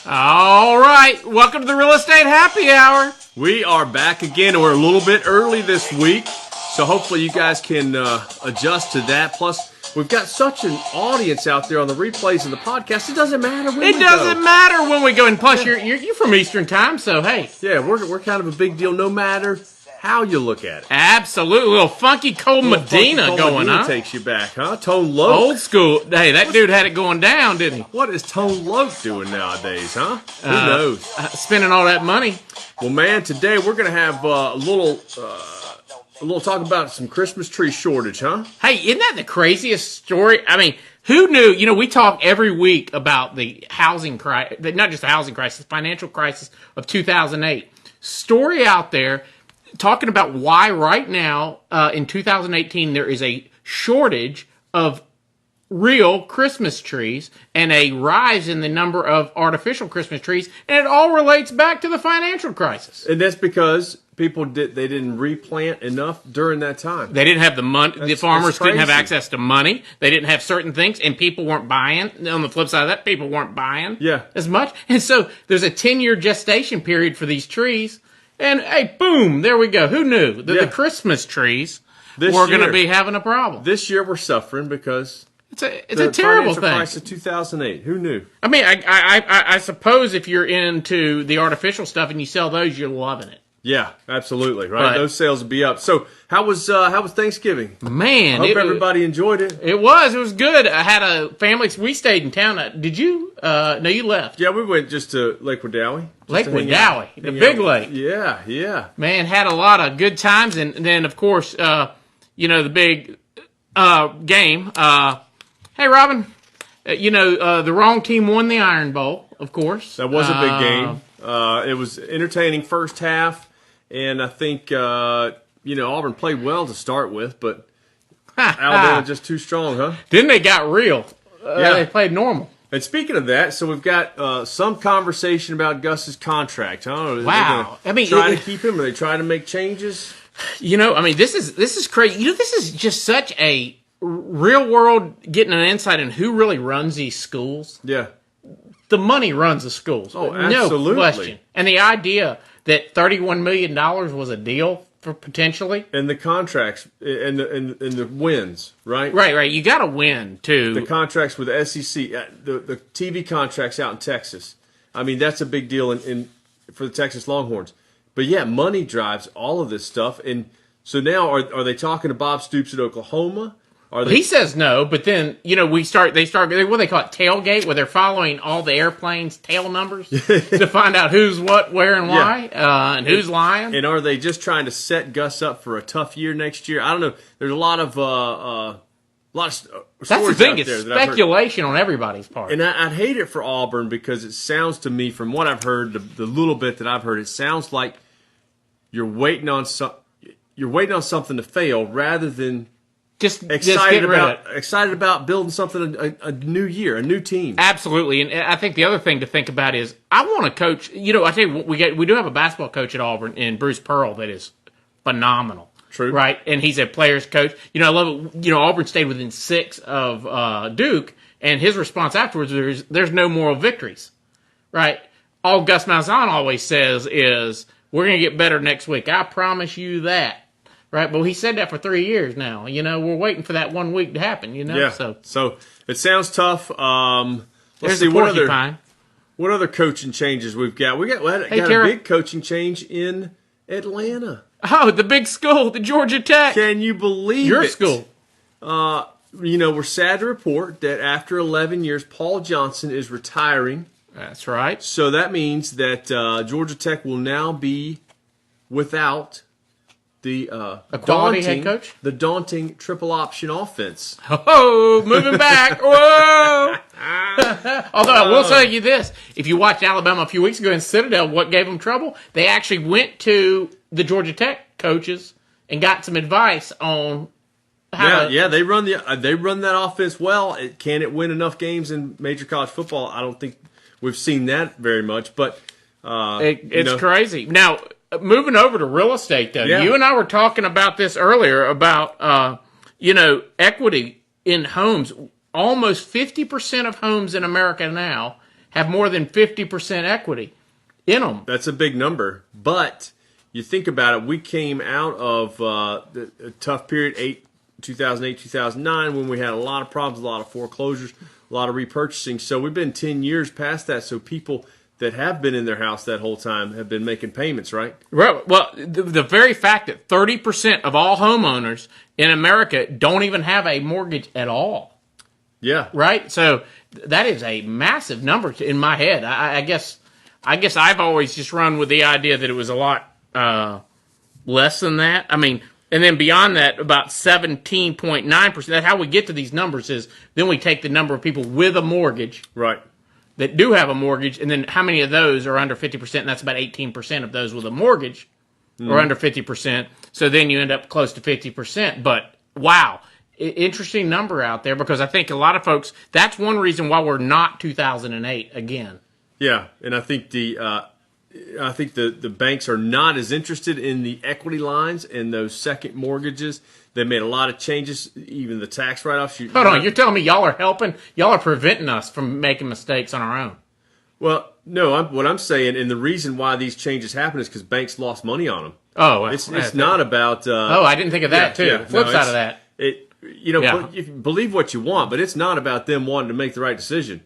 All right, welcome to the Real Estate Happy Hour. We are back again, and we're a little bit early this week, so hopefully you guys can adjust to that. Plus, we've got such an audience out there on the replays of the podcast. It doesn't matter when we go. It doesn't matter when we go, and plus you're from Eastern Time, so hey. Yeah, we're kind of a big deal no matter how you look at it. Absolutely. A little funky Cold Medina going on. Takes you back, huh? Tone Loc. Old school. Hey, that dude had it going down, didn't he? What is Tone Loc doing nowadays, huh? Who knows? Spending all that money. Well, man, today we're going to have a little talk about some Christmas tree shortage, huh? Hey, isn't that the craziest story? I mean, who knew? You know, we talk every week about the housing crisis, not just the housing crisis, the financial crisis of 2008. Story out there talking about why right now, in 2018, there is a shortage of real Christmas trees and a rise in the number of artificial Christmas trees, and it all relates back to the financial crisis. And that's because people didn't replant enough during that time. They didn't have the money. The farmers couldn't have access to money. They didn't have certain things, and people weren't buying. On the flip side of that, people weren't buying as much. And so there's a 10-year gestation period for these trees. And, hey, boom, there we go. Who knew that the Christmas trees were going to be having a problem? This year we're suffering because it's a terrible thing. The price of 2008. Who knew? I mean, I suppose if you're into the artificial stuff and you sell those, you're loving it. Yeah, absolutely. Right, those sales will be up. So, how was Thanksgiving? Man, I hope everybody enjoyed it. It was good. I had a family. We stayed in town. Did you? No, you left. Yeah, we went just to Lake Wedowee. Lake Wedowee, the big lake. Yeah. Man, had a lot of good times, and then of course, the big game. Hey, Robin, the wrong team won the Iron Bowl. Of course, that was a big game. It was entertaining first half. And I think, Auburn played well to start with, but Alabama just too strong, huh? Then they got real. They played normal. And speaking of that, so we've got some conversation about Gus's contract, huh? Wow. Try to keep him? Are they trying to make changes? This is crazy. This is just such a real world getting an insight in who really runs these schools. Yeah. The money runs the schools. Oh, absolutely. No question. And the idea that $31 million was a deal for potentially. And the contracts and the wins, right? Right. You got to win, too. The contracts with the SEC, the TV contracts out in Texas. I mean, that's a big deal for the Texas Longhorns. But, yeah, money drives all of this stuff. And so now are they talking to Bob Stoops at Oklahoma? He says no, but then, they start, what do they call it, tailgate, where they're following all the airplanes' tail numbers to find out who's what, where, and why, and who's lying. And are they just trying to set Gus up for a tough year next year? I don't know. There's a lot of stories That's the thing, out there it's speculation on everybody's part. And I'd hate it for Auburn because it sounds to me, from what I've heard, the little bit that I've heard, it sounds like you're waiting on something to fail rather than Just excited about building something, a new year, a new team. Absolutely, and I think the other thing to think about is I want to coach. I tell you what, we do have a basketball coach at Auburn, in Bruce Pearl, that is phenomenal. True, right? And he's a players coach. I love it. Auburn stayed within 6 of Duke, and his response afterwards is, "There's no moral victories," right? All Gus Malzahn always says is, "We're going to get better next week. I promise you that." Right, but he said that for 3 years now. We're waiting for that 1 week to happen. Yeah. So it sounds tough. Let's see what other coaching changes we've got. We got a big coaching change in Atlanta. Oh, the big school, the Georgia Tech. Can you believe your it? School? We're sad to report that after 11 years, Paul Johnson is retiring. That's right. So that means that Georgia Tech will now be without the daunting triple option offense. Oh, moving back. Whoa! Although I will tell you this. If you watched Alabama a few weeks ago in Citadel, what gave them trouble? They actually went to the Georgia Tech coaches and got some advice on how they run that offense well. Can it win enough games in major college football? I don't think we've seen that very much, but it's crazy. Now, moving over to real estate, though, you and I were talking about this earlier about, equity in homes. Almost 50% of homes in America now have more than 50% equity in them. That's a big number. But you think about it, we came out of a tough period, 2008, 2009, when we had a lot of problems, a lot of foreclosures, a lot of repurchasing. So we've been 10 years past that. So people that have been in their house that whole time have been making payments, right? Right. Well, the very fact that 30% of all homeowners in America don't even have a mortgage at all. Yeah. Right? So that is a massive number in my head. I guess I've always just run with the idea that it was a lot less than that. I mean, and then beyond that, about 17.9%. That's how we get to these numbers is then we take the number of people with a mortgage. Right. That do have a mortgage, and then how many of those are under 50%, and that's about 18% of those with a mortgage are under 50%. So then you end up close to 50%. But, wow, interesting number out there because I think a lot of folks, that's one reason why we're not 2008 again. Yeah, and I think the banks are not as interested in the equity lines and those second mortgages. They made a lot of changes, even the tax write-offs. Hold on, you're telling me y'all are helping? Y'all are preventing us from making mistakes on our own. Well, no, what I'm saying, and the reason why these changes happen is because banks lost money on them. Oh, it's not about. I didn't think of that too. Flip side of that. You believe what you want, but it's not about them wanting to make the right decision.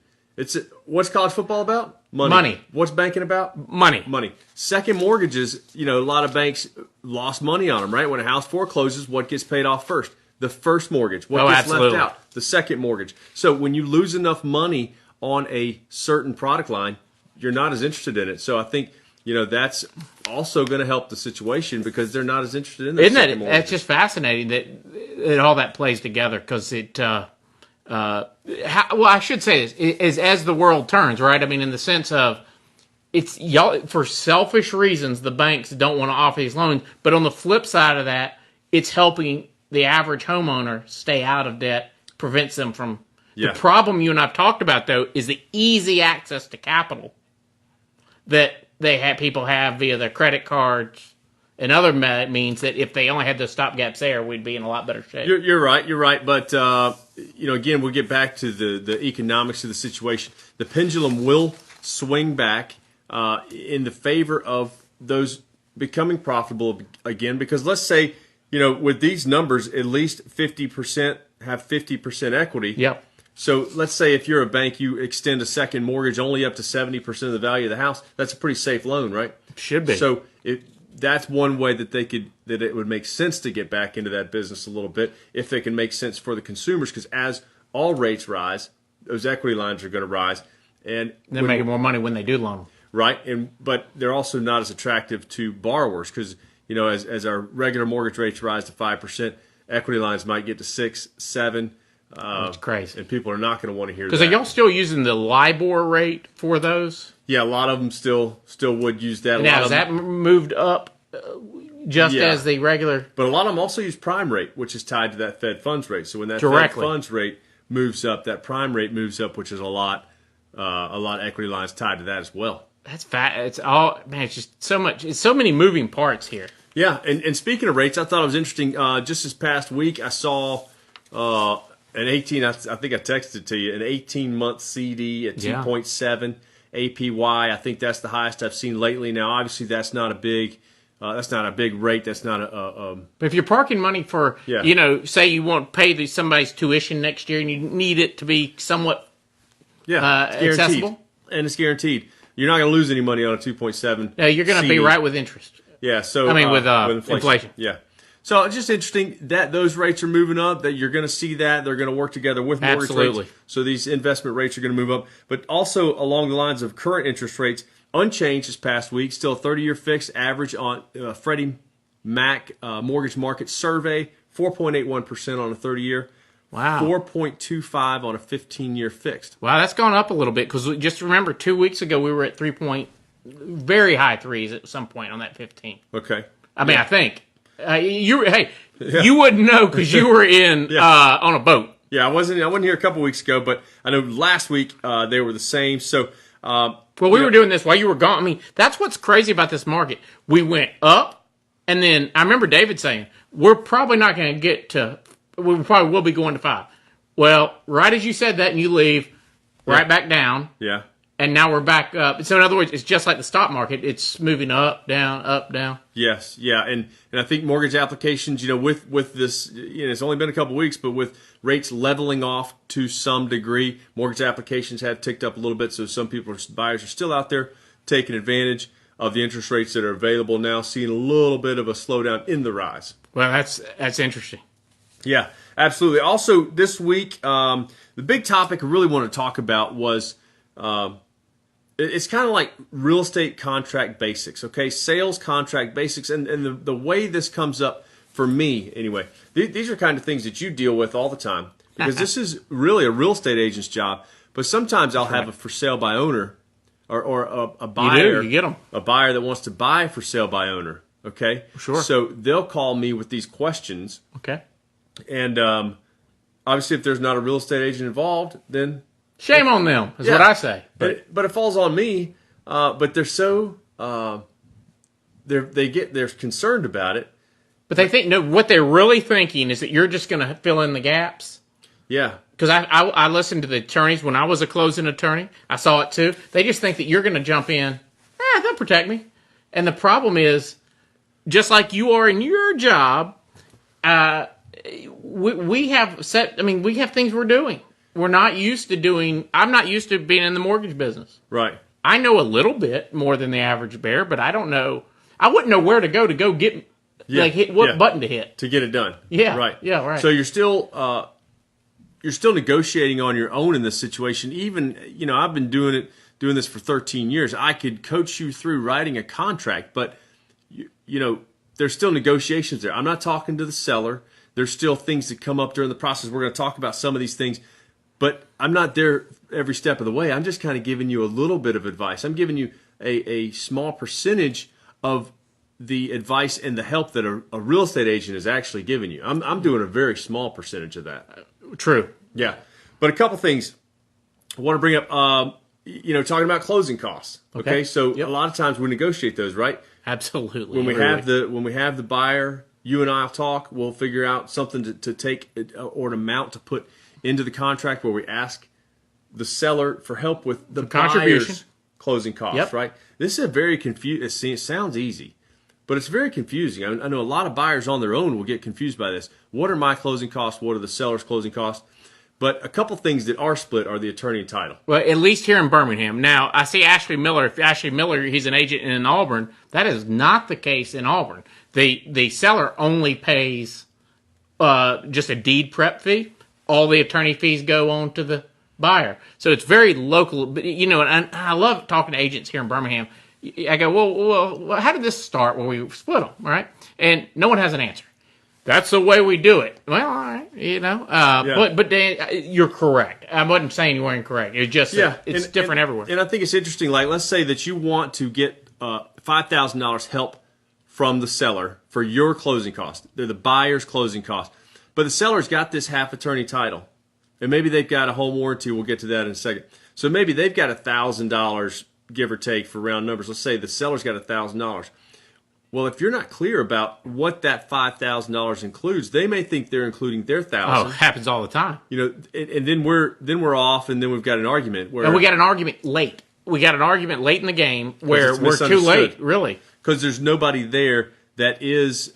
What's college football about? Money. What's banking about? Money. Second mortgages, a lot of banks lost money on them, right? When a house forecloses, what gets paid off first? The first mortgage. What gets left out? The second mortgage. So when you lose enough money on a certain product line, you're not as interested in it. So I think, that's also going to help the situation because they're not as interested in the second mortgage. It's just fascinating that all that plays together because it I should say this is as the world turns, right? I mean, in the sense of it's y'all for selfish reasons, the banks don't want to offer these loans. But on the flip side of that, it's helping the average homeowner stay out of debt, prevents them from. Yeah. The problem you and I've talked about though is the easy access to capital that people have via their credit cards. And other means that if they only had those stopgaps there, we'd be in a lot better shape. You're right. But, again, we'll get back to the economics of the situation. The pendulum will swing back in the favor of those becoming profitable again. Because let's say, with these numbers, at least 50% have 50% equity. Yep. So let's say if you're a bank, you extend a second mortgage only up to 70% of the value of the house. That's a pretty safe loan, right? Should be. So that's one way that it would make sense to get back into that business a little bit if they can make sense for the consumers. Because as all rates rise, those equity lines are going to rise, and they're making more money when they do loan them. Right, but they're also not as attractive to borrowers because as our regular mortgage rates rise to 5%, equity lines might get to 6, 7. That's crazy, and people are not going to want to hear that. Because are y'all still using the LIBOR rate for those? Yeah, a lot of them still would use that. Now, has that moved up as the regular? But a lot of them also use prime rate, which is tied to that Fed funds rate. So when that Fed funds rate moves up, that prime rate moves up, which is a lot equity lines tied to that as well. That's fat. It's all, man, it's just so much. It's so many moving parts here. Yeah, and speaking of rates, I thought it was interesting. Just this past week, I saw an 18, I think I texted it to you, an 18-month CD at 2.7 APY. I think that's the highest I've seen lately. Now, obviously, that's not a big rate. That's not a. But if you're parking money for, say you want to pay somebody's tuition next year, and you need it to be somewhat accessible, and it's guaranteed, you're not going to lose any money on a 2.7. No, you're going to be right with interest. Yeah. So with inflation. Yeah. So it's just interesting that those rates are moving up, that you're going to see that. They're going to work together with mortgage rates. So these investment rates are going to move up. But also along the lines of current interest rates, unchanged this past week, still 30-year fixed average on Freddie Mac Mortgage Market Survey, 4.81% on a 30-year. Wow. 4.25 on a 15-year fixed. Wow, that's gone up a little bit because just remember 2 weeks ago we were at very high threes at some point on that 15. Okay. I mean, I think. You wouldn't know because you were in on a boat. Yeah, I wasn't here a couple weeks ago, but I know last week they were the same. So, we were doing this while you were gone. I mean, that's what's crazy about this market. We went up, and then I remember David saying we're probably not going to get to. We probably will be going to 5. Well, right as you said that, and you leave right back down. Yeah. and now we're back up. So in other words, it's just like the stock market. It's moving up, down. Yes, yeah, and I think mortgage applications, with this, it's only been a couple weeks, but with rates leveling off to some degree, mortgage applications have ticked up a little bit. So some buyers are still out there taking advantage of the interest rates that are available now, seeing a little bit of a slowdown in the rise. Well, that's interesting. Yeah, absolutely. Also, this week, the big topic I really want to talk about was. It's kind of like real estate contract basics, okay? Sales contract basics, and the way this comes up for me, anyway, these are kind of things that you deal with all the time because this is really a real estate agent's job. But sometimes I'll have a for sale by owner or a buyer. You get them. A buyer that wants to buy for sale by owner, okay? Sure. So they'll call me with these questions. Okay. And obviously, if there's not a real estate agent involved, then... Shame on them, is what I say. But it falls on me. But they're so they're concerned about it. But they think what they're really thinking is that you're just going to fill in the gaps. Yeah. Because I listened to the attorneys when I was a closing attorney. I saw it too. They just think that you're going to jump in. They'll protect me. And the problem is, just like you are in your job, we have things we're doing. We're not used to doing. I'm not used to being in the mortgage business. Right. I know a little bit more than the average bear, but I don't know. I wouldn't know where to go get. Hit what button to hit to get it done. Yeah. Right. Yeah. Right. So you're still negotiating on your own in this situation. Even I've been doing this for 13 years. I could coach you through writing a contract, but there's still negotiations there. I'm not talking to the seller. There's still things that come up during the process. We're going to talk about some of these things. But I'm not there every step of the way. I'm just kind of giving you a little bit of advice. I'm giving you a small percentage of the advice and the help that a real estate agent is actually giving you. I'm doing a very small percentage of that. True. Yeah. But a couple things I want to bring up, talking about closing costs. Okay. So a lot of times we negotiate those, right? Absolutely. When we have the buyer, you and I'll talk, we'll figure out something to take or an amount to put into the contract where we ask the seller for help with the buyer's closing costs, right? This is a very confusing. It sounds easy, but it's very confusing. I know a lot of buyers on their own will get confused by this. What are my closing costs? What are the seller's closing costs? But a couple things that are split are the attorney and title. Well, at least here in Birmingham. Now, I see Ashley Miller. If Ashley Miller, he's an agent in Auburn. That is not the case in Auburn. The seller only pays just a deed prep fee. All the attorney fees go on to the buyer. So it's very local. But, and I love talking to agents here in Birmingham. I go, well, how did this start when we split them, right? And no one has an answer. That's the way we do it. Well, all right, But Dan, you're correct. I wasn't saying you were incorrect. It's just it's different everywhere. And I think it's interesting. Like, let's say that you want to get $5,000 help from the seller for your closing costs. They're the buyer's closing costs. But the seller's got this half attorney title. And maybe they've got a home warranty. We'll get to that in a second. So maybe they've got $1,000, give or take, for round numbers. Let's say the seller's got $1,000. Well, if you're not clear about what that $5,000 includes, they may think they're including their $1,000. Oh, it happens all the time. And then we're off, and then we've got an argument. And we got an argument late. We got an argument late in the game where we're too late, really. Because there's nobody there that is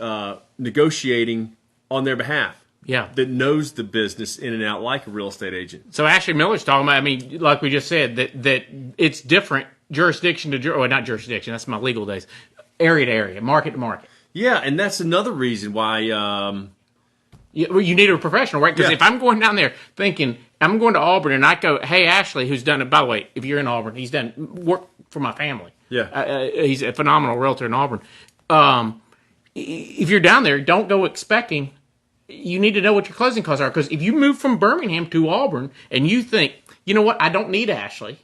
negotiating on their behalf. Yeah. That knows the business in and out like a real estate agent. So Ashley Miller's talking about, like we just said, that it's different jurisdiction to not jurisdiction, that's my legal days. Area to area, market to market. Yeah, and that's another reason why you need a professional, right? Because if I'm going down there thinking I'm going to Auburn and I go, hey, Ashley, who's done it, by the way, if you're in Auburn, he's done work for my family. Yeah. He's a phenomenal realtor in Auburn. If you're down there, don't go expecting. You need to know what your closing costs are, because if you move from Birmingham to Auburn and you think, you know what, I don't need Ashley.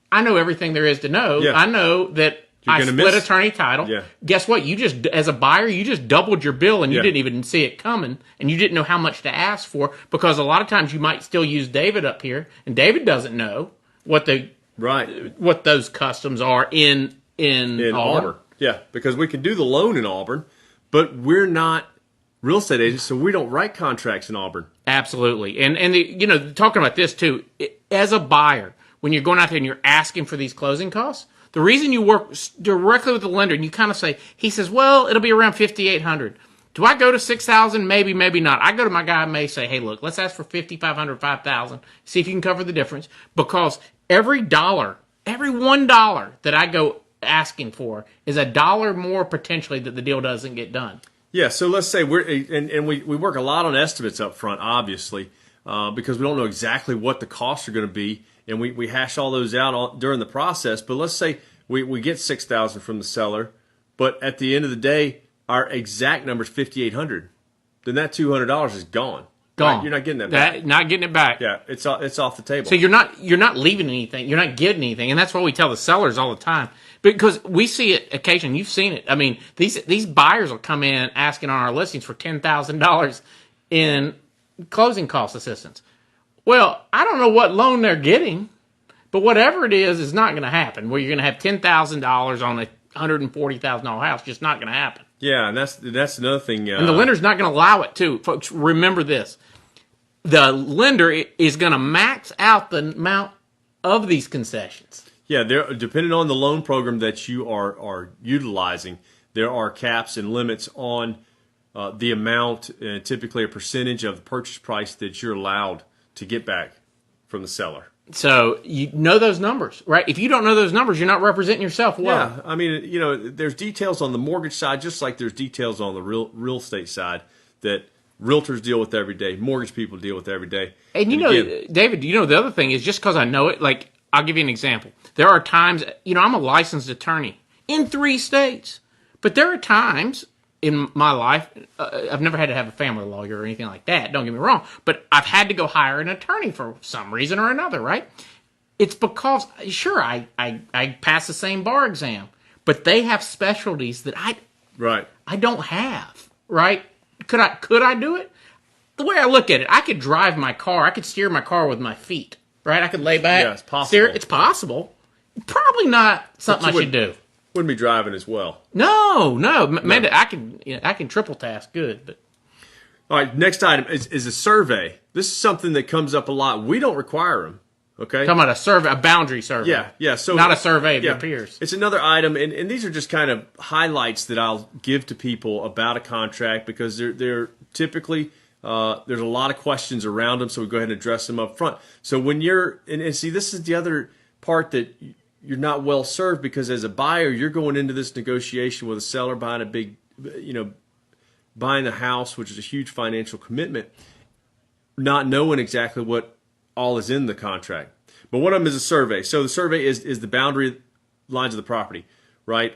I know everything there is to know. Yeah. I know that I split attorney title. Yeah. Guess what? You just, as a buyer, you just doubled your bill and you didn't even see it coming, and you didn't know how much to ask for, because a lot of times you might still use David up here, and David doesn't know what those customs are in Auburn. Yeah, because we can do the loan in Auburn, but we're not real estate agents, so we don't write contracts in Auburn. Absolutely. And talking about this too, as a buyer, when you're going out there and you're asking for these closing costs, the reason you work directly with the lender and you kind of say, he says, well, it'll be around $5,800. Do I go to $6,000? Maybe, maybe not. I go to my guy and may say, hey, look, let's ask for $5,500, $5,000. See if you can cover the difference. Because every $1 that I go asking for is $1 more potentially that the deal doesn't get done. Yeah, so let's say we work a lot on estimates up front, obviously, because we don't know exactly what the costs are going to be, and we hash all those out during the process. But let's say we get $6,000 from the seller, but at the end of the day, our exact number is $5,800. Then that $200 is gone. Gone. Right? You're not getting that back. Not getting it back. Yeah, it's off the table. So you're not leaving anything. You're not getting anything, and that's what we tell the sellers all the time. Because we see it occasionally. You've seen it. I mean, these buyers will come in asking on our listings for $10,000 in closing cost assistance. Well, I don't know what loan they're getting, but whatever it is not going to happen. Where you're going to have $10,000 on a $140,000 house, just not going to happen. Yeah, and that's another thing. And the lender's not going to allow it too. Folks, remember this. The lender is going to max out the amount of these concessions. Yeah, depending on the loan program that you are utilizing, there are caps and limits on the amount, typically a percentage of the purchase price that you're allowed to get back from the seller. So you know those numbers, right? If you don't know those numbers, you're not representing yourself well. Yeah, I mean, there's details on the mortgage side, just like there's details on the real estate side that realtors deal with every day, mortgage people deal with every day. And again, David, the other thing is just because I know it, like, I'll give you an example. There are times, I'm a licensed attorney in 3 states, but there are times in my life, I've never had to have a family lawyer or anything like that, don't get me wrong, but I've had to go hire an attorney for some reason or another, right? It's because, sure, I pass the same bar exam, but they have specialties that I don't have, right? Could I do it? The way I look at it, I could drive my car, I could steer my car with my feet, right? I could lay back, yeah, it's possible. steer. It's possible. Probably not something I should do. Wouldn't be driving as well. No. Man, I can triple task good. But all right, next item is a survey. This is something that comes up a lot. We don't require them. Okay, talking about a survey, a boundary survey. Yeah. So not a survey of your peers. It's another item, and these are just kind of highlights that I'll give to people about a contract because they're typically there's a lot of questions around them. So we go ahead and address them up front. So when you're and see, this is the other part that you're not well served because as a buyer, you're going into this negotiation with a seller buying a big, buying a house, which is a huge financial commitment, not knowing exactly what all is in the contract. But one of them is a survey. So the survey is the boundary lines of the property, right?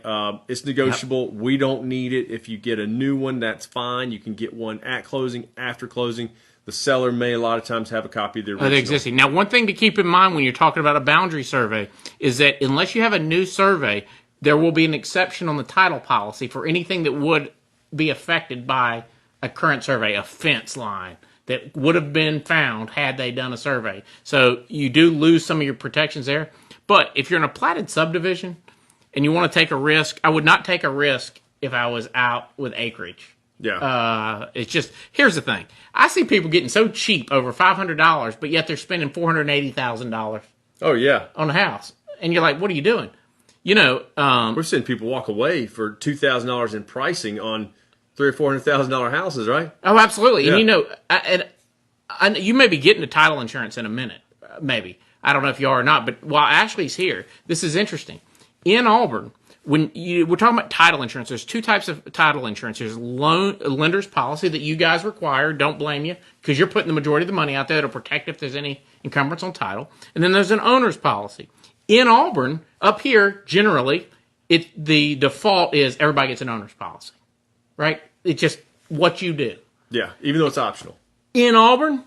It's negotiable. Yep. We don't need it. If you get a new one, that's fine. You can get one at closing, after closing. The seller may a lot of times have a copy of the original. Existing. Now, one thing to keep in mind when you're talking about a boundary survey is that unless you have a new survey, there will be an exception on the title policy for anything that would be affected by a current survey, a fence line that would have been found had they done a survey. So you do lose some of your protections there. But if you're in a platted subdivision and you want to take a risk, I would not take a risk if I was out with acreage. Yeah. It's just, here's the thing. I see people getting so cheap, over $500, but yet they're spending $480,000. Oh, yeah. On a house. And you're like, what are you doing? We're seeing people walk away for $2,000 in pricing on $300,000 or $400,000 houses, right? Oh, absolutely. Yeah. And you may be getting to title insurance in a minute, maybe. I don't know if you are or not, but while Ashley's here, this is interesting. In Auburn, we're talking about title insurance, there's 2 types of title insurance. There's lender's policy that you guys require, don't blame you, because you're putting the majority of the money out there to protect if there's any encumbrance on title. And then there's an owner's policy. In Auburn, up here, generally, the default is everybody gets an owner's policy, right? It's just what you do. Yeah, even though it's optional. In Auburn,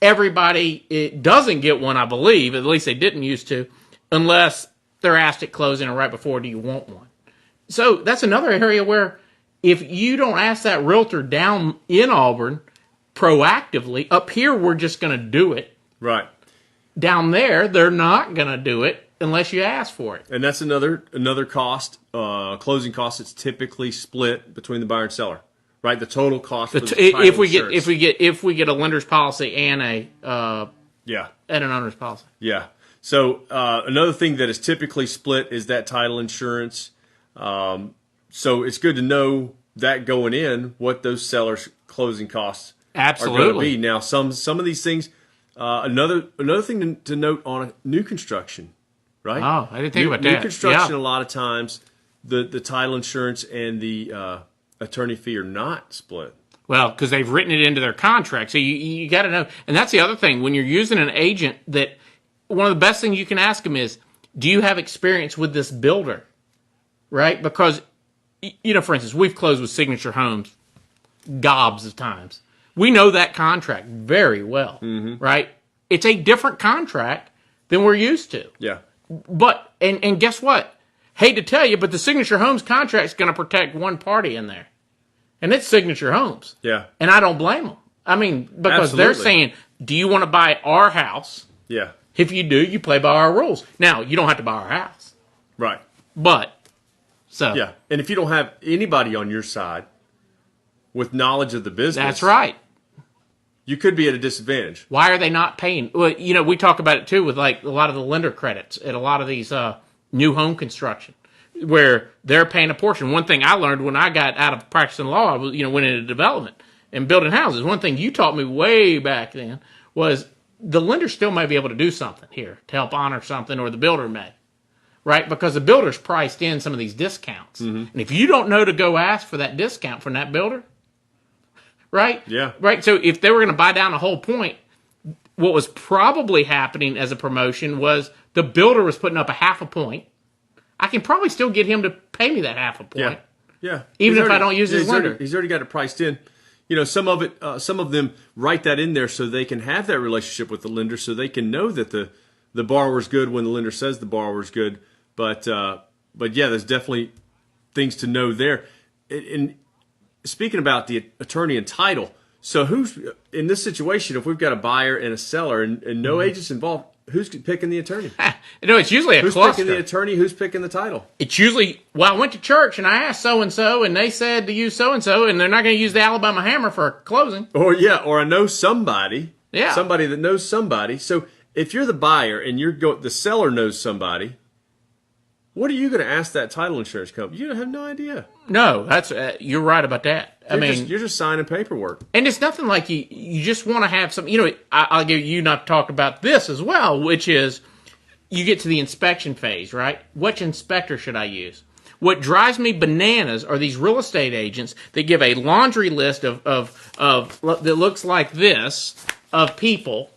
everybody doesn't get one, I believe, at least they didn't used to, unless they're asked at closing or right before, do you want one? So that's another area where if you don't ask that realtor down in Auburn proactively, up here we're just going to do it. Right. Down there, they're not going to do it unless you ask for it. And that's another cost, closing cost that's typically split between the buyer and seller. Right? The total cost for the title insurance. If we get a lender's policy and an owner's policy. Yeah. So another thing that is typically split is that title insurance. So it's good to know that going in, what those sellers' closing costs are going to be. Now, some of these things, another thing to note on new construction, right? Oh, I didn't think about that. New construction, a lot of times, the title insurance and the attorney fee are not split. Well, because they've written it into their contract. So you got to know. And that's the other thing. When you're using an agent, that one of the best things you can ask them is, do you have experience with this builder? Right? Because, for instance, we've closed with Signature Homes gobs of times. We know that contract very well, right? It's a different contract than we're used to. Yeah. But, and guess what? Hate to tell you, but the Signature Homes contract is going to protect one party in there. And it's Signature Homes. Yeah. And I don't blame them. I mean, because they're saying, do you want to buy our house? Yeah. If you do, you play by our rules. Now, you don't have to buy our house. Right. But, so. Yeah. And if you don't have anybody on your side with knowledge of the business. That's right. You could be at a disadvantage. Why are they not paying? Well, we talk about it too with like a lot of the lender credits at a lot of these new home construction, where they're paying a portion. One thing I learned when I got out of practicing law, I was, went into development and building houses. One thing you taught me way back then was the lender still may be able to do something here to help honor something, or the builder may, right? Because the builder's priced in some of these discounts. And if you don't know to go ask for that discount from that builder, right? Yeah. Right. So if they were going to buy down a whole point, what was probably happening as a promotion was the builder was putting up a half a point. I can probably still get him to pay me that half a point. Yeah. Even if I don't use his lender. He's already got it priced in. Some of them write that in there so they can have that relationship with the lender, so they can know that the borrower's good when the lender says the borrower's good. But yeah, there's definitely things to know there. And speaking about the attorney and title, so who's in this situation? If we've got a buyer and a seller and no agents involved, who's picking the attorney? It's usually a cluster. Who's picking the attorney? Who's picking the title? It's usually, I went to church and I asked so-and-so and they said to use so-and-so, and they're not going to use the Alabama hammer for a closing. Or I know somebody. Yeah. Somebody that knows somebody. So if you're the buyer and the seller knows somebody, what are you going to ask that title insurance company? You have no idea. No, that's you're right about that. You're just signing paperwork. And it's nothing like you just want to have some, I'll give you not talk about this as well, which is you get to the inspection phase, right? Which inspector should I use? What drives me bananas are these real estate agents that give a laundry list of that looks like this of people.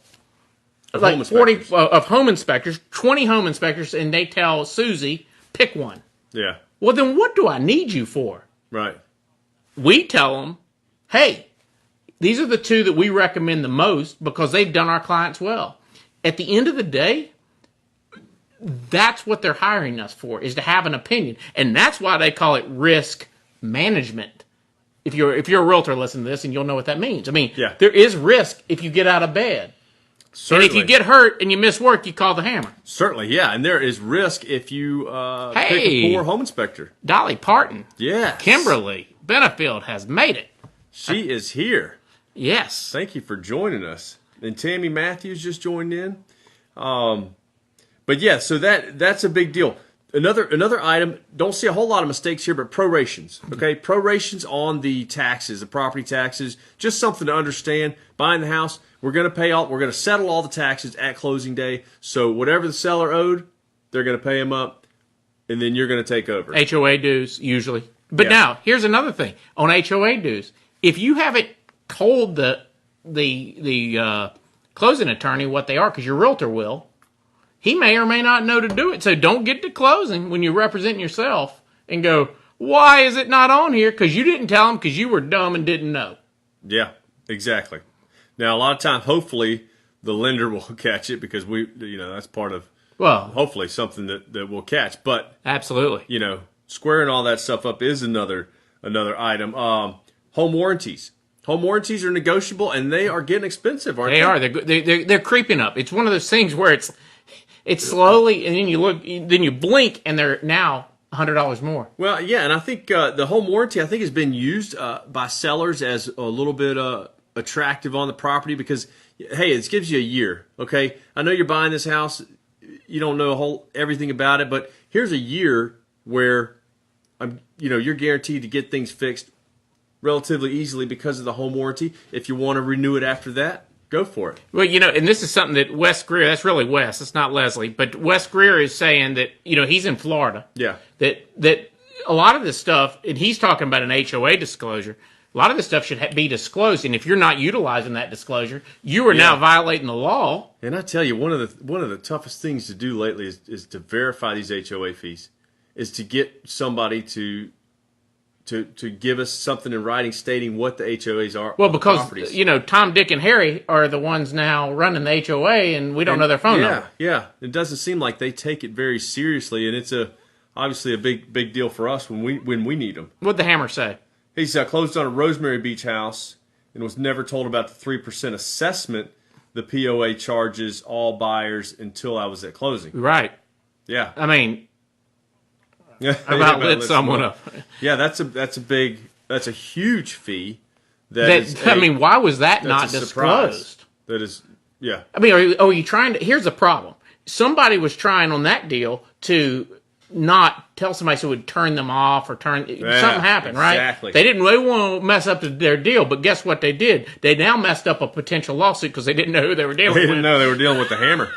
Of like home 40 inspectors. Of home inspectors, 20 home inspectors, and they tell Susie, pick one. Yeah. Well, then what do I need you for? Right. We tell them, hey, these are the two that we recommend the most because they've done our clients well. At the end of the day, that's what they're hiring us for, is to have an opinion. And that's why they call it risk management. If you're a realtor, listen to this and you'll know what that means. There is risk if you get out of bed. Certainly. And if you get hurt and you miss work, you call the hammer. Certainly, yeah. And there is risk if you pick a poor home inspector. Dolly Parton. Yeah. Kimberly Benefield has made it. She is here. Yes. Thank you for joining us. And Tammy Matthews just joined in. But yeah, so that's a big deal. Another item, don't see a whole lot of mistakes here, but prorations. Okay, prorations on the taxes, the property taxes, just something to understand. Buying the house, we're going to settle all the taxes at closing day. So whatever the seller owed, they're going to pay him up, and then you're going to take over. HOA dues, usually. But now, here's another thing. On HOA dues, if you haven't told the closing attorney what they are, because your realtor will, he may or may not know to do it. So don't get to closing when you're representing yourself and go, why is it not on here? Because you didn't tell him because you were dumb and didn't know. Yeah, exactly. Now, a lot of time, hopefully, the lender will catch it because that's part of, hopefully, something that we'll catch. But absolutely, squaring all that stuff up is another item. Home warranties. Home warranties are negotiable, and they are getting expensive, aren't they? They are. They're creeping up. It's one of those things where it's slowly, and then you look, then you blink, and they're now $100 more. Well, yeah, and I think the home warranty has been used by sellers as a little bit attractive on the property because, hey, it gives you a year. Okay, I know you're buying this house. you don't know everything about it, but here's a year where you're guaranteed to get things fixed relatively easily because of the home warranty. If you want to renew it after that, go for it. Well, and this is something that Wes Greer, that's really Wes, it's not Leslie, but Wes Greer is saying that, he's in Florida. Yeah. That a lot of this stuff, and he's talking about an HOA disclosure, a lot of this stuff should be disclosed, and if you're not utilizing that disclosure, you are now violating the law. And I tell you, one of the toughest things to do lately is to verify these HOA fees, is to get somebody to give us something in writing stating what the HOAs are. Well, because Tom, Dick, and Harry are the ones now running the HOA, and we don't know their phone number. Yeah, it doesn't seem like they take it very seriously, and it's obviously a big deal for us when we need them. What'd the hammer say? He's closed on a Rosemary Beach house and was never told about the 3% assessment the POA charges all buyers until I was at closing. Right. Yeah. I mean, about lit someone up. Yeah, that's a huge fee. Why was that not disclosed? That is, yeah. I mean, are you trying to? Here's the problem. Somebody was trying on that deal to not tell somebody so it would turn them off or something happened, exactly. Right? They didn't really want to mess up their deal, but guess what they did? They now messed up a potential lawsuit because they didn't know who they were dealing with. They didn't know they were dealing with the hammer.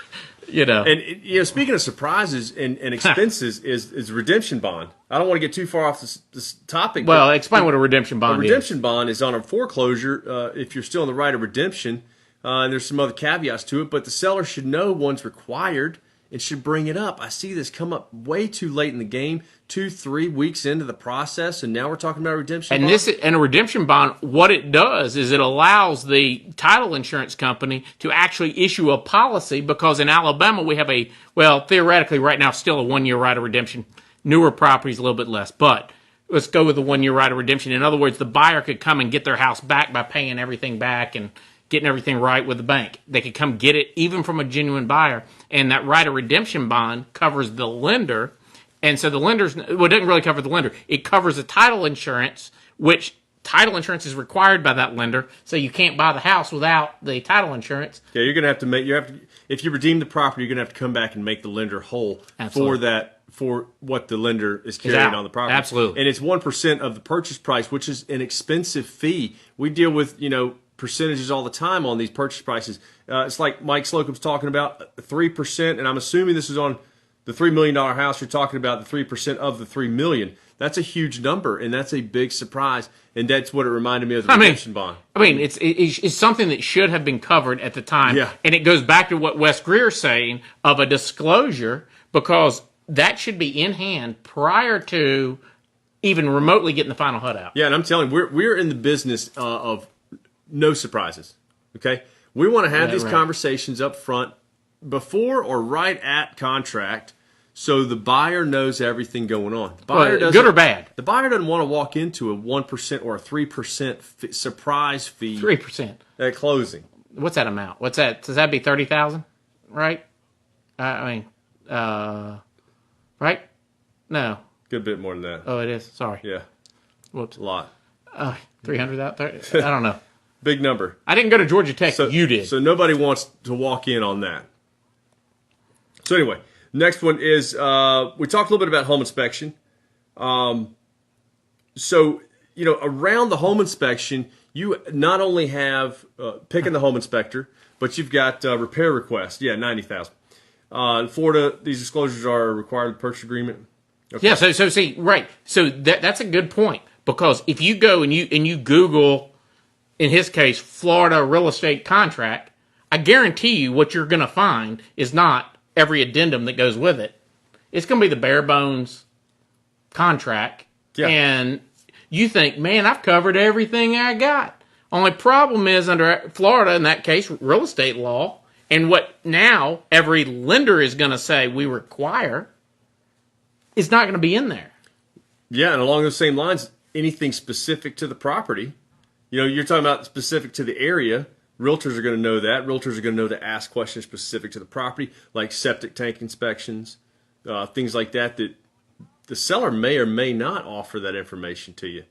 And speaking of surprises and expenses is redemption bond. I don't want to get too far off this topic. Well, explain what a redemption bond is. A redemption bond is on a foreclosure if you're still in the right of redemption, and there's some other caveats to it, but the seller should know one's required and should bring it up. I see this come up way too late in the game, 2-3 weeks into the process, and now we're talking about a redemption bond. And a redemption bond, what it does is it allows the title insurance company to actually issue a policy, because in Alabama we have theoretically right now still a 1-year right of redemption. Newer properties a little bit less, but let's go with the 1-year right of redemption. In other words, the buyer could come and get their house back by paying everything back and getting everything right with the bank. They could come get it even from a genuine buyer, and that right of redemption bond covers the lender. And so the lender's, it doesn't really cover the lender. It covers the title insurance, which title insurance is required by that lender, so you can't buy the house without the title insurance. Yeah, you're going to have to if you redeem the property, you're going to have to come back and make the lender whole for what the lender is carrying on the property. Absolutely. And it's 1% of the purchase price, which is an expensive fee. We deal with, percentages all the time on these purchase prices. It's like Mike Slocum's talking about 3%, and I'm assuming this is on the $3 million house. You're talking about the 3% of the $3 million. That's a huge number, and that's a big surprise, and that's what it reminded me of the redemption bond. I mean, it's something that should have been covered at the time, yeah. And it goes back to what Wes Greer's saying of a disclosure, because that should be in hand prior to even remotely getting the final HUD out. Yeah, and I'm telling you, we're in the business of no surprises, okay? We want to have these conversations up front before or right at contract so the buyer knows everything going on. The buyer good or bad? The buyer doesn't want to walk into a 1% or a 3% surprise fee. 3%. At closing. What's that amount? What's that? Does that be $30,000? Right? Right? No. Good bit more than that. Oh, it is? Sorry. Yeah. Whoops. A lot. 300 out there? I don't know. Big number. I didn't go to Georgia Tech. You did. So nobody wants to walk in on that. So anyway, next one is we talked a little bit about home inspection. So, around the home inspection, you not only have picking the home inspector, but you've got repair requests. Yeah, $90,000. In Florida, these disclosures are required with the purchase agreement. Okay. Yeah, so see, right. So that's a good point, because if you go and you Google, in his case, Florida real estate contract, I guarantee you what you're going to find is not every addendum that goes with it. It's going to be the bare bones contract. Yeah. And you think, man, I've covered everything I got. Only problem is under Florida, in that case, real estate law, and what now every lender is going to say we require is not going to be in there. Yeah, and along those same lines, anything specific to the property. You're talking about specific to the area. Realtors are going to know that. Realtors are going to know to ask questions specific to the property, like septic tank inspections, things like that the seller may or may not offer that information to you.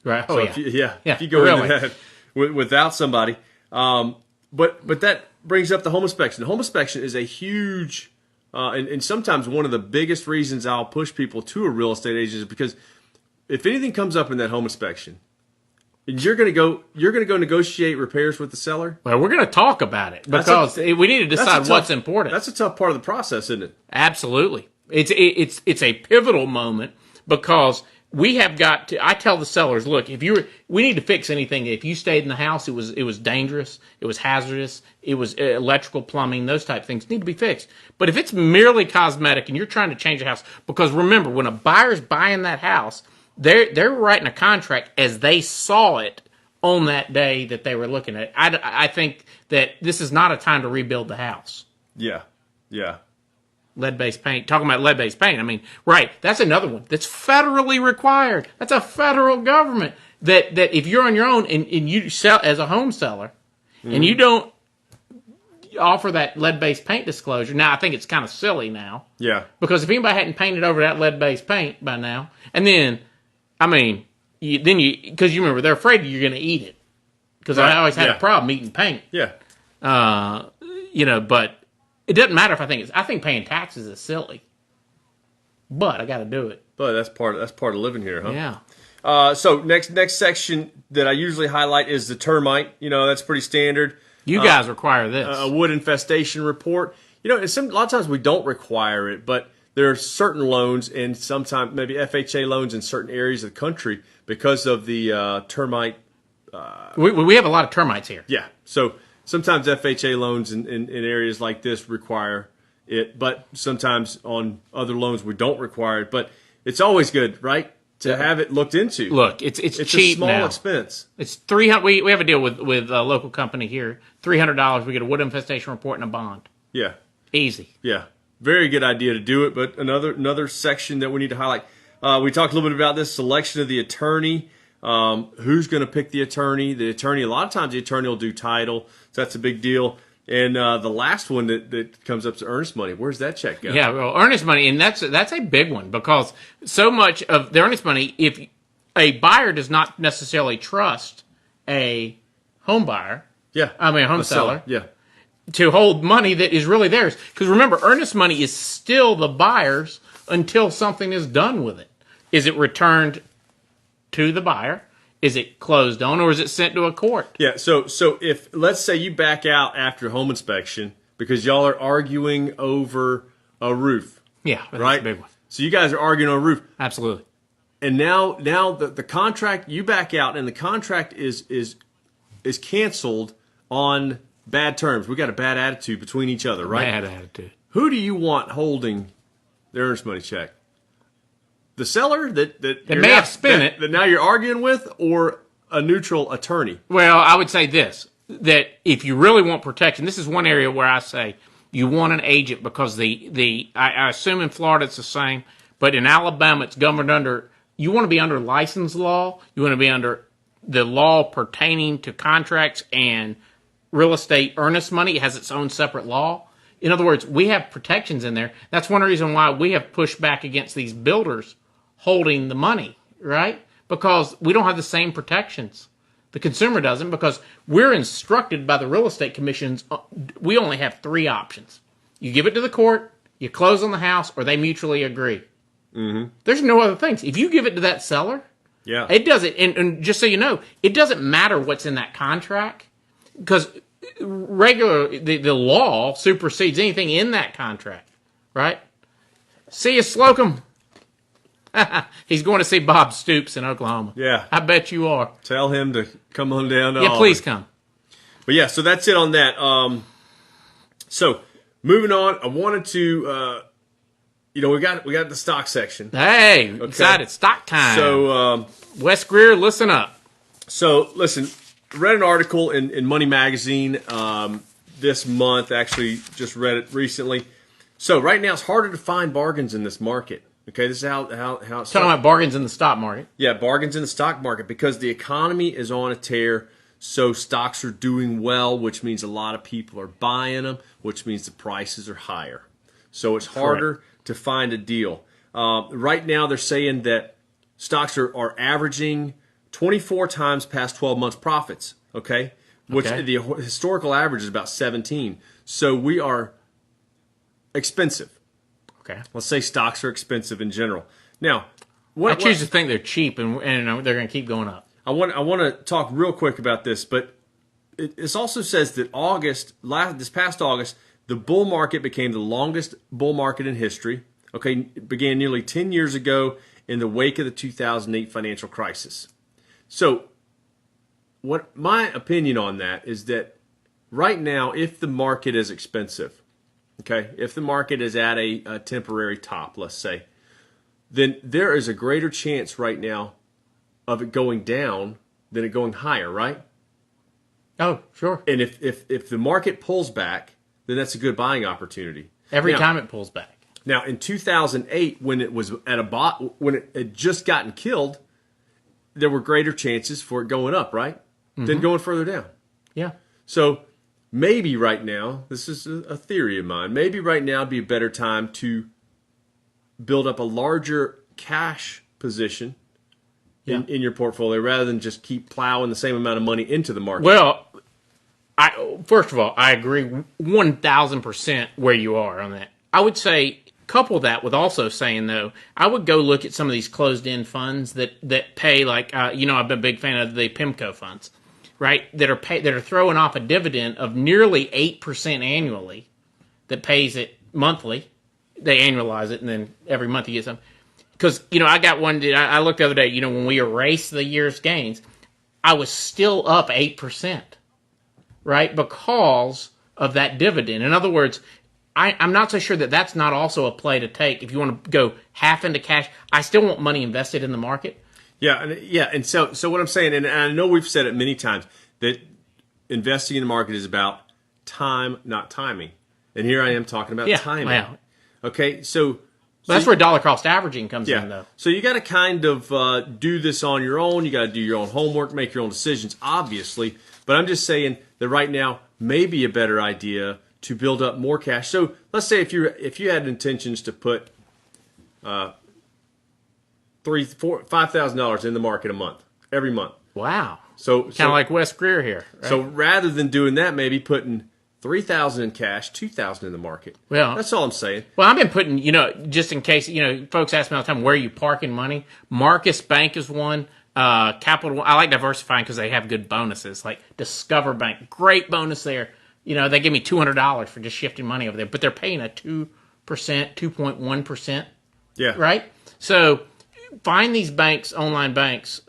Right. So if you go into that without somebody. But that brings up the home inspection. The home inspection is a huge And sometimes one of the biggest reasons I'll push people to a real estate agent is because if anything comes up in that home inspection, you're going to go negotiate repairs with the seller. Well, we're going to talk about it because we need to decide what's important. That's a tough part of the process, isn't it? Absolutely. It's a pivotal moment because we have got to. I tell the sellers, look, we need to fix anything. If you stayed in the house, it was dangerous, it was hazardous, it was electrical, plumbing, those type of things need to be fixed. But if it's merely cosmetic and you're trying to change the house, because remember, when a buyer's buying that house, they're writing a contract as they saw it on that day that they were looking at it. I think that this is not a time to rebuild the house. Yeah. Lead-based paint. Talking about lead-based paint, I mean, right, that's another one that's federally required. That's a federal government that if you're on your own and you sell as a home seller and you don't offer that lead-based paint disclosure, now I think it's kind of silly now. Yeah. Because if anybody hadn't painted over that lead-based paint by now, and then, I mean, because you remember, they're afraid you're going to eat it. Because I always had a problem eating paint. Yeah. But it doesn't matter if I think paying taxes is silly, but I got to do it. But that's part of living here, huh? Yeah. So next section that I usually highlight is the termite. That's pretty standard. You guys require this. A wood infestation report. A lot of times we don't require it, but there are certain loans and sometimes maybe FHA loans in certain areas of the country because of the termite. We have a lot of termites here. Yeah. So sometimes FHA loans in areas like this require it, but sometimes on other loans we don't require it. But it's always good, right, to have it looked into. Look, it's cheap a small now. expense. It's $300. We have a deal with a local company here. $300. We get a wood infestation report and a bond. Yeah. Easy. Yeah. Very good idea to do it. But another section that we need to highlight. We talked a little bit about this selection of the attorney. Who's going to pick the attorney? The attorney. A lot of times the attorney will do title, so that's a big deal. And the last one that comes up is earnest money. Where's that check go? Yeah, well, earnest money, and that's a big one because so much of the earnest money, if a buyer does not necessarily trust a home buyer, a home seller, to hold money that is really theirs. Because remember, earnest money is still the buyer's until something is done with it. Is it returned to the buyer? Is it closed on, or is it sent to a court? Yeah, so if, let's say you back out after home inspection because y'all are arguing over a roof. Yeah, that's right? a big one. So you guys are arguing on a roof. Absolutely. And now the contract, you back out, and the contract is canceled on bad terms. We got a bad attitude between each other, right? Bad attitude. Who do you want holding the earnest money check? The seller that may have spent it. That now you're arguing with, or a neutral attorney? Well, I would say this, that if you really want protection, this is one area where I say you want an agent because I assume in Florida it's the same, but in Alabama it's governed under, you want to be under license law, you want to be under the law pertaining to contracts and real estate earnest money. It has its own separate law. In other words, we have protections in there. That's one reason why we have pushed back against these builders holding the money, right? Because we don't have the same protections. The consumer doesn't, because we're instructed by the real estate commissions. We only have 3 options. You give it to the court, you close on the house, or they mutually agree. Mm-hmm. There's no other things. If you give it to that seller, it doesn't, and just so you know, it doesn't matter what's in that contract, because the law supersedes anything in that contract, right? See you, Slocum. He's going to see Bob Stoops in Oklahoma. Yeah. I bet you are. Tell him to come on down to Yeah, Auburn. please come. But yeah, so that's it on that. So moving on, I wanted to, we got the stock section. Hey, excited. Stock time. So, Wes Greer, listen up. So listen, read an article in Money Magazine this month. Actually, just read it recently. So right now, it's harder to find bargains in this market. Okay, this is how it's talking about bargains in the stock market. Yeah, bargains in the stock market because the economy is on a tear. So stocks are doing well, which means a lot of people are buying them, which means the prices are higher. So it's harder to find a deal. Right now, they're saying that stocks are averaging 24 times past 12 months profits. Okay, which the historical average is about 17. So we are expensive. Okay. Let's say stocks are expensive in general. Now, I choose to think they're cheap, and they're going to keep going up. I want to talk real quick about this, but this also says that this past August, the bull market became the longest bull market in history. Okay, it began nearly 10 years ago in the wake of the 2008 financial crisis. So, what my opinion on that is that right now, if the market is expensive, okay, if the market is at a temporary top, let's say, then there is a greater chance right now of it going down than it going higher, right? Oh, sure. And if the market pulls back, then that's a good buying opportunity. Every time it pulls back. Now, in 2008, when it was at when it had just gotten killed, there were greater chances for it going up, right? Than going further down. Yeah. So maybe right now, this is a theory of mine, maybe right now would be a better time to build up a larger cash position in your portfolio rather than just keep plowing the same amount of money into the market. Well, first of all, I agree 1,000% where you are on that. I would say, couple that with also saying, though, I would go look at some of these closed-end funds that pay, like, I've been a big fan of the PIMCO funds, right, that are throwing off a dividend of nearly 8% annually that pays it monthly. They annualize it, and then every month you get some. Because, I got one, I looked the other day, when we erased the year's gains, I was still up 8%, right, because of that dividend. In other words, I'm not so sure that that's not also a play to take. If you want to go half into cash, I still want money invested in the market. Yeah, and so what I'm saying, and I know we've said it many times, that investing in the market is about time, not timing. And here I am talking about timing. Wow. Okay, so that's where dollar cost averaging comes in, though. So you got to kind of do this on your own. You got to do your own homework, make your own decisions, obviously. But I'm just saying that right now may be a better idea to build up more cash. So let's say if you had intentions to put $5,000 in the market every month. Wow. So kind of like Wes Greer here. Right? So rather than doing that, maybe putting $3,000 in cash, $2,000 in the market. Well, that's all I'm saying. Well, I've been putting, just in case, folks ask me all the time, where are you parking money? Marcus Bank is one. Capital One. I like diversifying because they have good bonuses. Like Discover Bank, great bonus there. They give me $200 for just shifting money over there, but they're paying a 2%, 2.1%. Yeah. Right? So find these banks, online banks.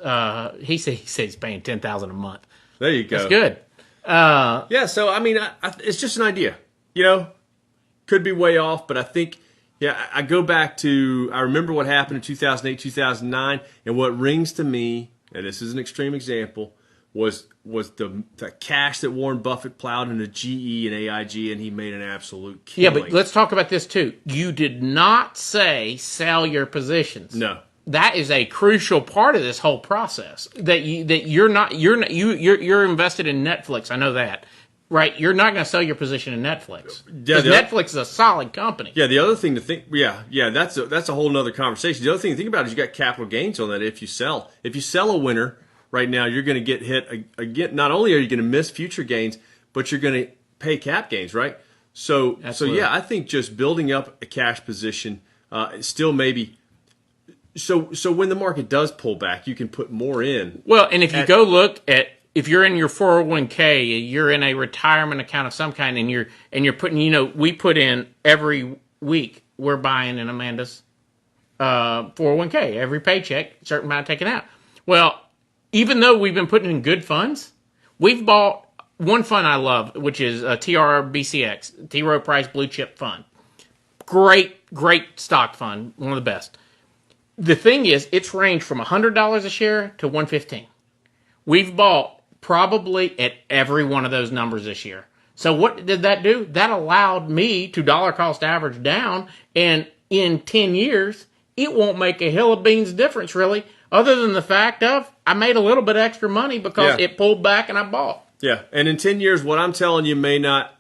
He said he's paying $10,000 a month. There you go. That's good. Yeah, so I mean, it's just an idea. Could be way off, but I think, I go back to, I remember what happened in 2008, 2009, and what rings to me, and this is an extreme example, was the cash that Warren Buffett plowed into GE and AIG, and he made an absolute killing. Yeah, but let's talk about this too. You did not say sell your positions. No. That is a crucial part of this whole process. That you're invested in Netflix. I know that, right? You're not going to sell your position in Netflix because Netflix is a solid company. Yeah, the other thing to think, that's a whole other conversation. The other thing to think about is you got capital gains on that if you sell. If you sell a winner right now, you're going to get hit again. Not only are you going to miss future gains, but you're going to pay cap gains, right? So I think just building up a cash position still maybe. So when the market does pull back, you can put more in. Well, and if you go look at, if you're in your 401k, you're in a retirement account of some kind, and you're putting, we put in every week, we're buying in Amanda's 401k, every paycheck, a certain amount taken out. Well, even though we've been putting in good funds, we've bought one fund I love, which is TRBCX, T. Rowe Price Blue Chip Fund. Great stock fund, one of the best. The thing is, it's ranged from $100 a share to $115. We've bought probably at every one of those numbers this year. So what did that do? That allowed me to dollar cost average down, and in 10 years, it won't make a hill of beans difference, really, other than the fact of I made a little bit of extra money because it pulled back and I bought. Yeah, and in 10 years, what I'm telling you may not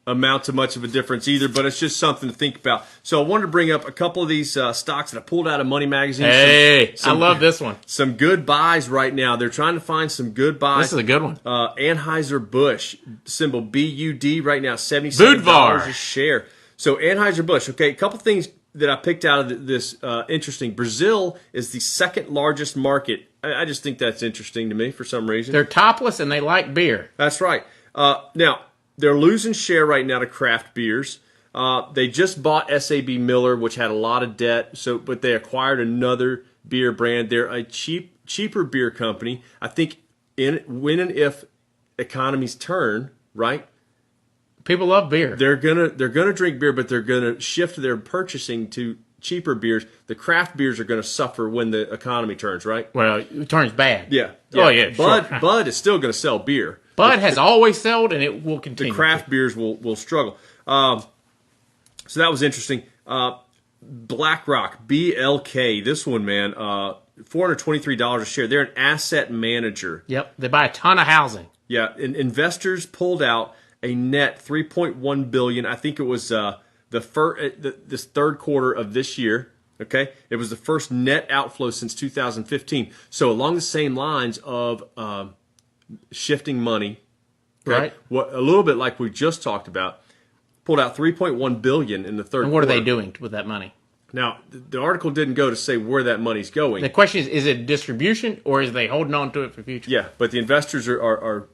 amount to much of a difference either, but it's just something to think about. So I wanted to bring up a couple of these stocks that I pulled out of Money Magazine. Hey, I love this one. Some good buys right now. They're trying to find some good buys. This is a good one. Anheuser-Busch, symbol BUD right now, $77 a share. So Anheuser-Busch, okay, a couple things that I picked out of this interesting. Brazil is the second largest market. I just think that's interesting to me for some reason. They're topless and they like beer. That's right. Now, they're losing share right now to craft beers. They just bought SAB Miller, which had a lot of debt, but they acquired another beer brand. They're a cheaper beer company. I think when and if economies turn, right? People love beer. They're gonna drink beer, but they're gonna shift their purchasing to cheaper beers. The craft beers are gonna suffer when the economy turns, right? Well, it turns bad. Yeah. Oh, yeah, Bud is still gonna sell beer. Bud has always sold, and it will continue. The craft beers will struggle. So that was interesting. BlackRock, BLK, this one, man, $423 a share. They're an asset manager. Yep, they buy a ton of housing. Yeah, and investors pulled out a net $3.1 billion. I think it was this third quarter of this year. Okay, it was the first net outflow since 2015. So along the same lines of shifting money, okay, right? A little bit like we just talked about. Pulled out $3.1 billion in the third quarter. And what are they doing with that money? Now, the article didn't go to say where that money's going. The question is it distribution or is they holding on to it for future? Yeah, but the investors are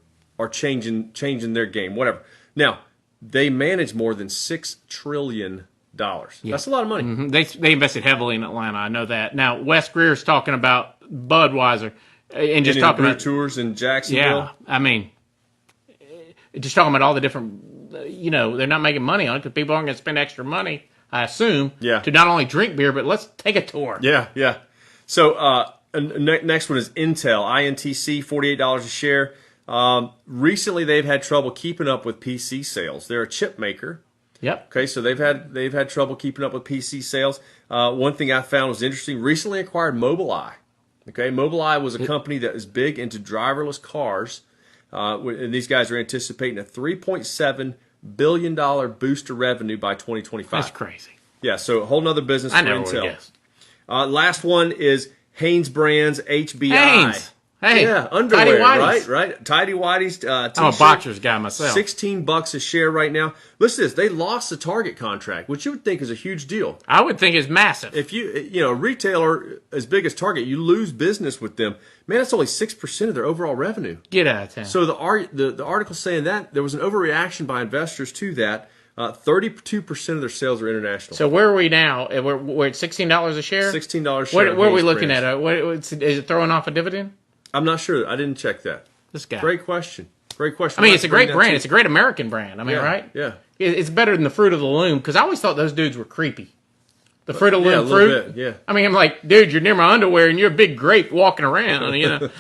changing their game, whatever. Now, they manage more than $6 trillion. Yeah. That's a lot of money. Mm-hmm. They invested heavily in Atlanta. I know that. Now, Wes Greer's talking about Budweiser and just talking about tours in Jacksonville. Yeah, I mean, just talking about all the different. They're not making money on it because people aren't going to spend extra money, I assume, to not only drink beer, but let's take a tour. Yeah. So next one is Intel, INTC, $48 a share. Recently, they've had trouble keeping up with PC sales. They're a chip maker. Yep. Okay, so they've had trouble keeping up with PC sales. One thing I found was interesting. Recently acquired Mobileye. Okay, Mobileye was a company that is big into driverless cars. And these guys are anticipating a $3.7 billion boost to revenue by 2025. That's crazy. Yeah, so a whole nother business for Intel. Guess. Last one is Hanes Brands HBI. Hanes. Hey, yeah, underwear, Tidy right? Tidy Whities t-shirt. I'm a boxer's guy myself. $16 a share right now. Listen to this. They lost the Target contract, which you would think is a huge deal. I would think is massive. If a retailer as big as Target, you lose business with them. Man, that's only 6% of their overall revenue. Get out of town. So the article saying that there was an overreaction by investors to that. 32% of their sales are international. So where are we now? We're at $16 a share? $16 a share. Where are we looking at? Is it throwing off a dividend? I'm not sure. I didn't check that. This guy. Great question. I mean, it's a great brand. It's a great American brand. I mean, right? Yeah. It's better than the Fruit of the Loom because I always thought those dudes were creepy. The Fruit of the Loom fruit. Bit, yeah. I mean, I'm like, dude, you're near my underwear and you're a big grape walking around. I don't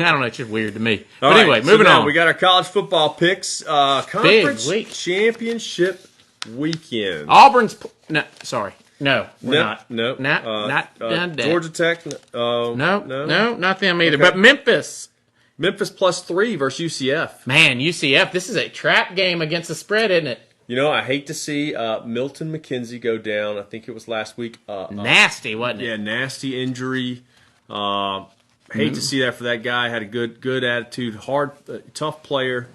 know. It's just weird to me. But anyway, moving on. We got our college football picks. Conference championship weekend. Auburn's. No, sorry. No, we're not. No. Not done. Georgia Tech. No, not them either. Okay. But Memphis. Memphis +3 versus UCF. Man, UCF, this is a trap game against the spread, isn't it? I hate to see Milton McKenzie go down. I think it was last week. Nasty, wasn't it? Yeah, nasty injury. Hate to see that for that guy. Had a good attitude, tough player.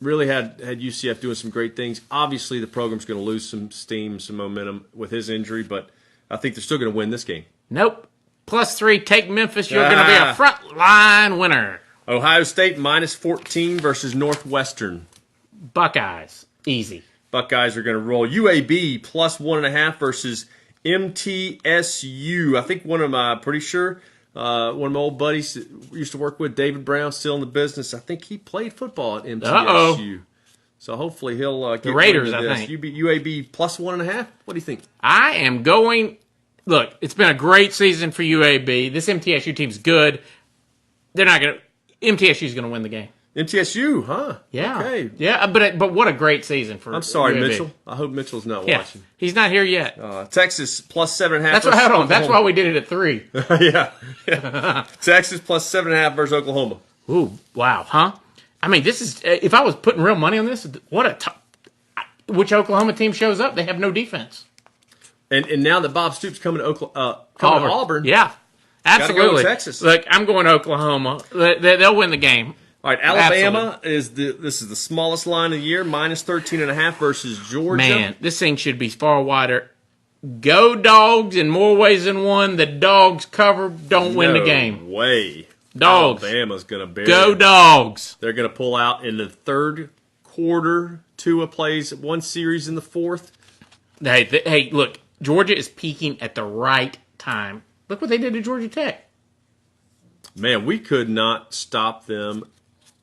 Really had UCF doing some great things. Obviously, the program's going to lose some steam, some momentum with his injury, but I think they're still going to win this game. Nope. +3, take Memphis. You're going to be a front line winner. Ohio State -14 versus Northwestern. Buckeyes. Easy. Buckeyes are going to roll. UAB +1.5 versus MTSU. I think one of my old buddies that we used to work with, David Brown, still in the business. I think he played football at MTSU. Uh-oh. So hopefully he'll get the Raiders, I think. UAB +1.5. What do you think? I am going. Look, it's been a great season for UAB. This MTSU team's good. They're not going to. MTSU's going to win the game. MTSU, huh? Yeah. Okay. Yeah, but what a great season for I'm sorry, UAB. Mitchell. I hope Mitchell's not watching. He's not here yet. Texas +7.5. That's why we did it at 3. yeah. Texas +7.5 versus Oklahoma. Ooh, wow, huh? I mean, this is if I was putting real money on this, what a which Oklahoma team shows up? They have no defense. And now that Bob Stoops coming to Auburn, yeah, absolutely. Gotta go to Texas. Look, I'm going to Oklahoma. They'll win the game. All right, Alabama is the smallest line of the year, -13.5 versus Georgia. Man, this thing should be far wider. Go Dogs in more ways than one. The Dogs cover, don't win the game. No way. Dogs. Alabama's going to bury Go it. Dogs. They're going to pull out in the third quarter. Tua plays one series in the fourth. Hey, look, Georgia is peaking at the right time. Look what they did to Georgia Tech. Man, we could not stop them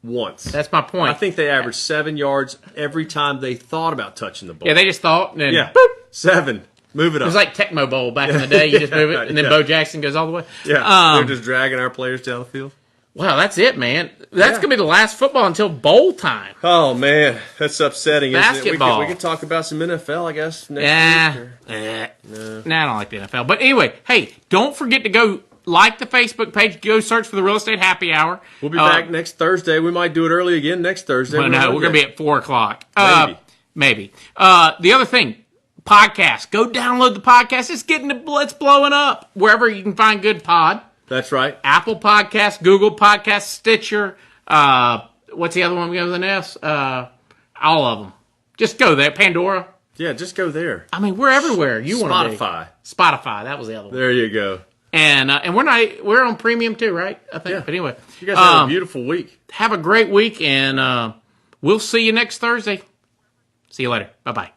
once. That's my point. I think they averaged 7 yards every time they thought about touching the ball. Yeah, they just thought, and then boop. 7. Move it up. It was like Tecmo Bowl back in the day. You just move it, and then Bo Jackson goes all the way. Yeah, they're just dragging our players down the field. Wow, that's it, man. That's going to be the last football until bowl time. Oh, man. That's upsetting, isn't Basketball. it? We can talk about some NFL, I guess, next week. Nah, I don't like the NFL. But anyway, hey, don't forget to go like the Facebook page. Go search for the Real Estate Happy Hour. We'll be back next Thursday. We might do it early again next Thursday. Well, no, we're going to be at 4 o'clock. Maybe. The other thing, podcast. Go download the podcast. It's blowing up wherever you can find good pod. That's right. Apple Podcasts, Google Podcasts, Stitcher. What's the other one with an S? All of them. Just go there. Pandora. Yeah, just go there. I mean, we're everywhere. You want to be. Spotify. That was the other one. There you go. And we're on premium too, right? I think. Yeah. But anyway, you guys have a beautiful week. Have a great week, and we'll see you next Thursday. See you later. Bye-bye.